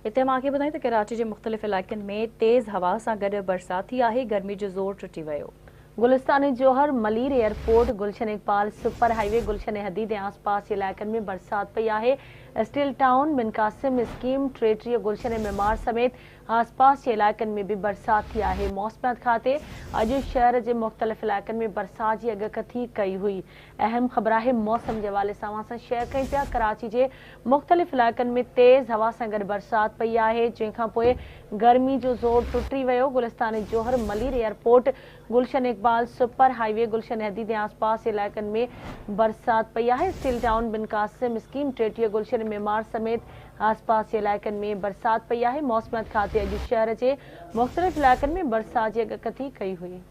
इते मांखे ॿुधाई त कराची जे मुख़्तलिफ़ इलाइक़नि में तेज़ हवा सां गॾु बरसात थी आहे। गर्मी जो ज़ोर टुटी वियो। गुलिस्तान जौहर मलीर एयरपोर्ट गुलशन इकबाल सुपर हाईवे गुलशन हदीद ऐं आसपास इलाइक़नि में बरसात पई आहे। स्टील टाउन बिन कासिम स्कीम टेटीह गुलशन मेमार समेत आसपास जे इलाइक़नि में भी बरसात थी आहे। मौसमियात खाते अॼु शहर जे मुख़्तलिफ़ इलाइक़नि में बरसात जी अॻकथी कई हुई। अहम ख़बर आहे मौसम जे हवाले सां असां शेयर कई पिया। कराची जे मुख़्तलिफ़ इलाइक़नि में तेज़ हवा सां गॾु बरसात पई आहे, जंहिंखां पोइ गर्मी जो ज़ोर टुटी वियो। गुलिस्तान जौहर मलीर एयरपोर्ट गुलशन इकबाल सुपर हाईवे गुलशन हदीद ऐं आसपास इलाइक़नि में बरसात पई आहे। स्टील टाउन बिन कासिम स्कीम टेटीह गुलशन मेमार समेत आसपास जे इलाइक़नि में बरसात पई आहे। मौसमियात खाते अॼु शहर जे मुख़्तलिफ़ इलाइक़नि में बरसात जी अॻकथी कई हुई।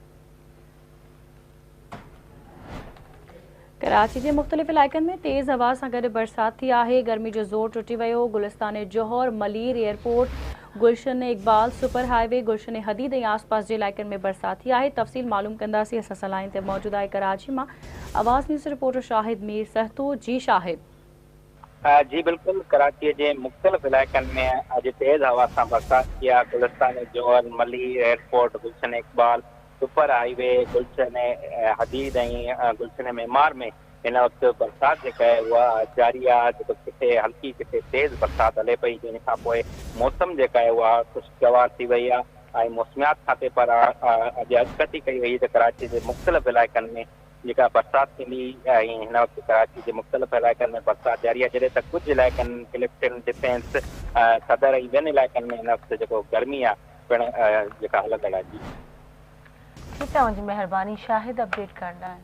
कराची जे मुख़्तलिफ़ इलाइक़नि में तेज़ हवा सां गॾु बरसात थी आहे। गर्मी जो ज़ोर टुटी वियो। गुलिस्तान जौहर मलीर एयरपोर्ट गुलशन इकबाल सुपर हाईवे गुलशन हदीद ऐं आसपास जे इलाइक़नि में बरसात थी आहे। तफ़सील मालूम कंदासीं। असां सां लाइन ते मौजूदु आहे कराची मां आवाज़ न्यूज़ रिपोर्टर शाहिद मीर सहतो। जी शाहिद। जी बिल्कुल, कराची के मुख्तलिफ इलाक़नि में अॼु तेज़ हवा से बरसात की आहे। गुलिस्तान जौहर मलीर एयरपोर्ट गुलशन इकबाल सुपर हाईवे गुलशन हदीद ऐं गुलशन मेमार में इन वक्त बरसात जारी आहे। किथे हल्की किथे तेज़ बरसात हले पई, जंहिंखां पोइ मौसम खुशगवार थी वई आहे। मौसमियात खाते पर अॼु अॻकथी कई वई त कराची के मुख़्तलिफ इलाइक़नि में जेका बरसात थींदी हिन वक्त कराची के मुख़्तलिफ़ इलाइक़नि में बरसात जारी आहे। जॾहिं त कुछ इलाइक़नि क्लिफ्टन डिफेंस सदर ऐं ॿियनि इलाइक़नि में हिन वक्त जेको गर्मी आहे पिण जेका हलंदड़ आहे। जी तव्हांजी महिरबानी शाहिद अपडेट करण लाइ।